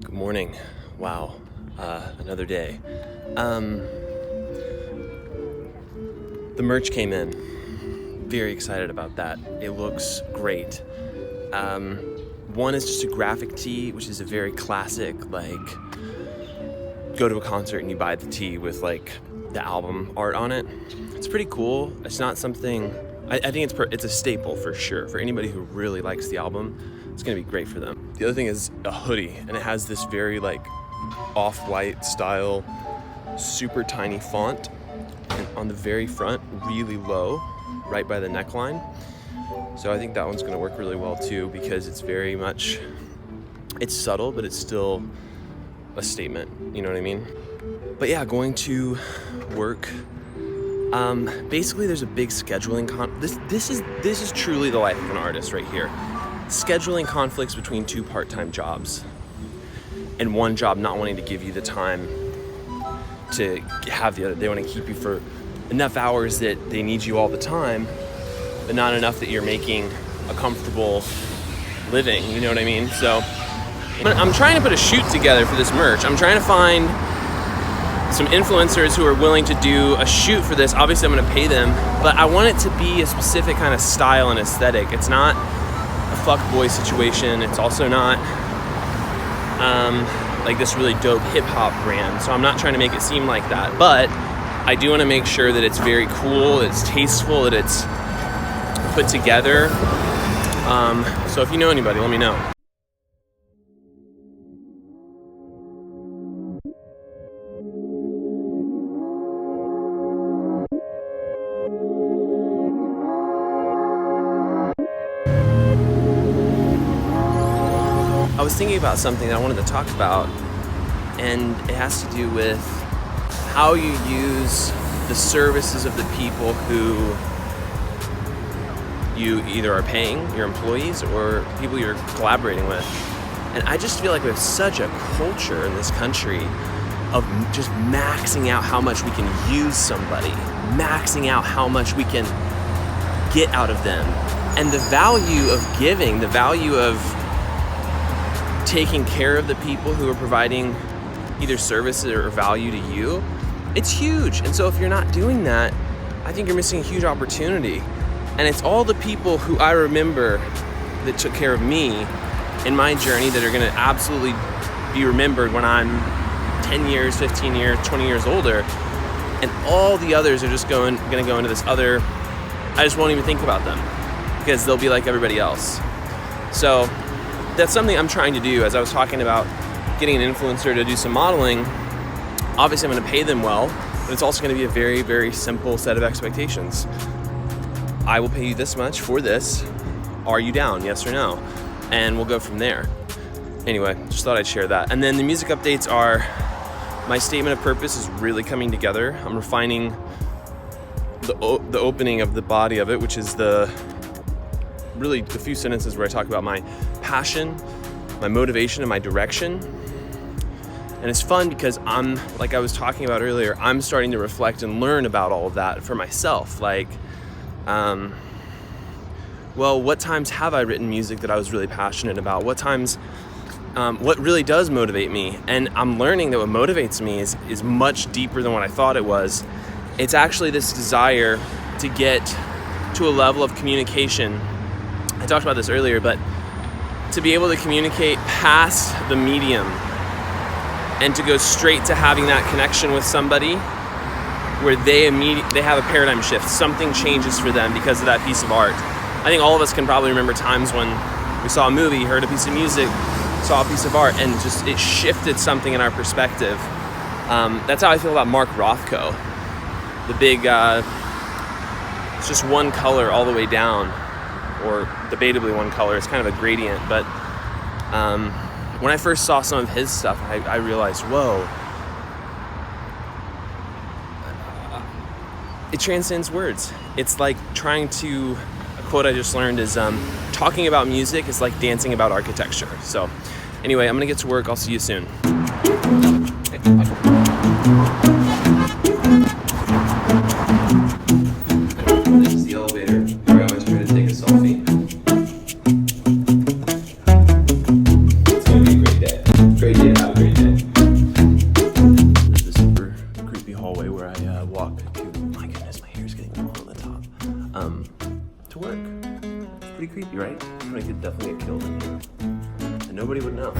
Good morning. Wow. Another day. The merch came in. Very excited about that. It looks great. One is just a graphic tee, which is a very classic, like, go to a concert and you buy the tee with, like, the album art on it. It's pretty cool. It's not something... I think it's a staple for sure. For anybody who really likes the album, it's going to be great for them. The other thing is a hoodie, and it has this very, like, off-white style, super tiny font, and on the very front, really low, right by the neckline. So I think that one's going to work really well too, because it's very much, it's subtle, but it's still a statement, you know what I mean? But yeah, going to work. Basically there's a big scheduling this is truly the life of an artist right here. Scheduling conflicts between two part-time jobs, and one job not wanting to give you the time to have the other. They want to keep you for enough hours that they need you all the time, but not enough that you're making a comfortable living, you know what I mean? So I'm trying to put a shoot together for this merch. I'm trying to find some influencers who are willing to do a shoot for this. Obviously I'm gonna pay them, but I want it to be a specific kind of style and aesthetic. It's not a fuckboy situation. It's also not like this really dope hip hop brand. So I'm not trying to make it seem like that, but I do want to make sure that it's very cool, that it's tasteful, that it's put together. So if you know anybody, let me know. I was thinking about something that I wanted to talk about, and it has to do with how you use the services of the people who you either are paying, your employees, or people you're collaborating with. And I just feel like we have such a culture in this country of just maxing out how much we can use somebody, maxing out how much we can get out of them. And the value of giving, the value of taking care of the people who are providing either services or value to you, it's huge. And so if you're not doing that, I think you're missing a huge opportunity. And it's all the people who I remember that took care of me in my journey that are gonna absolutely be remembered when I'm 10 years, 15 years, 20 years older. And all the others are just gonna go into this other, I just won't even think about them because they'll be like everybody else. So that's something I'm trying to do. As I was talking about getting an influencer to do some modeling, obviously I'm gonna pay them well, but it's also gonna be a very, very simple set of expectations. I will pay you this much for this. Are you down? Yes or no? And we'll go from there. Anyway, just thought I'd share that. And then the music updates are, my statement of purpose is really coming together. I'm refining the opening of the body of it, which is really the few sentences where I talk about my passion, my motivation, and my direction. And it's fun because I'm, like I was talking about earlier, I'm starting to reflect and learn about all of that for myself. Like, well, what times have I written music that I was really passionate about? What times, what really does motivate me? And I'm learning that what motivates me is much deeper than what I thought it was. It's actually this desire to get to a level of communication. I talked about this earlier, but to be able to communicate past the medium and to go straight to having that connection with somebody where they have a paradigm shift. Something changes for them because of that piece of art. I think all of us can probably remember times when we saw a movie, heard a piece of music, saw a piece of art, and just it shifted something in our perspective. That's how I feel about Mark Rothko. The big, it's just one color all the way down, or debatably one color. It's kind of a gradient, but when I first saw some of his stuff, I realized, whoa, it transcends words. It's like trying to, a quote I just learned is, talking about music is like dancing about architecture. So anyway, I'm gonna get to work. I'll see you soon. This is the elevator where I always try to take a selfie. walk to, my goodness, my hair's getting all on the top, to work. It's pretty creepy, right? Somebody could definitely get killed in here. And nobody would know.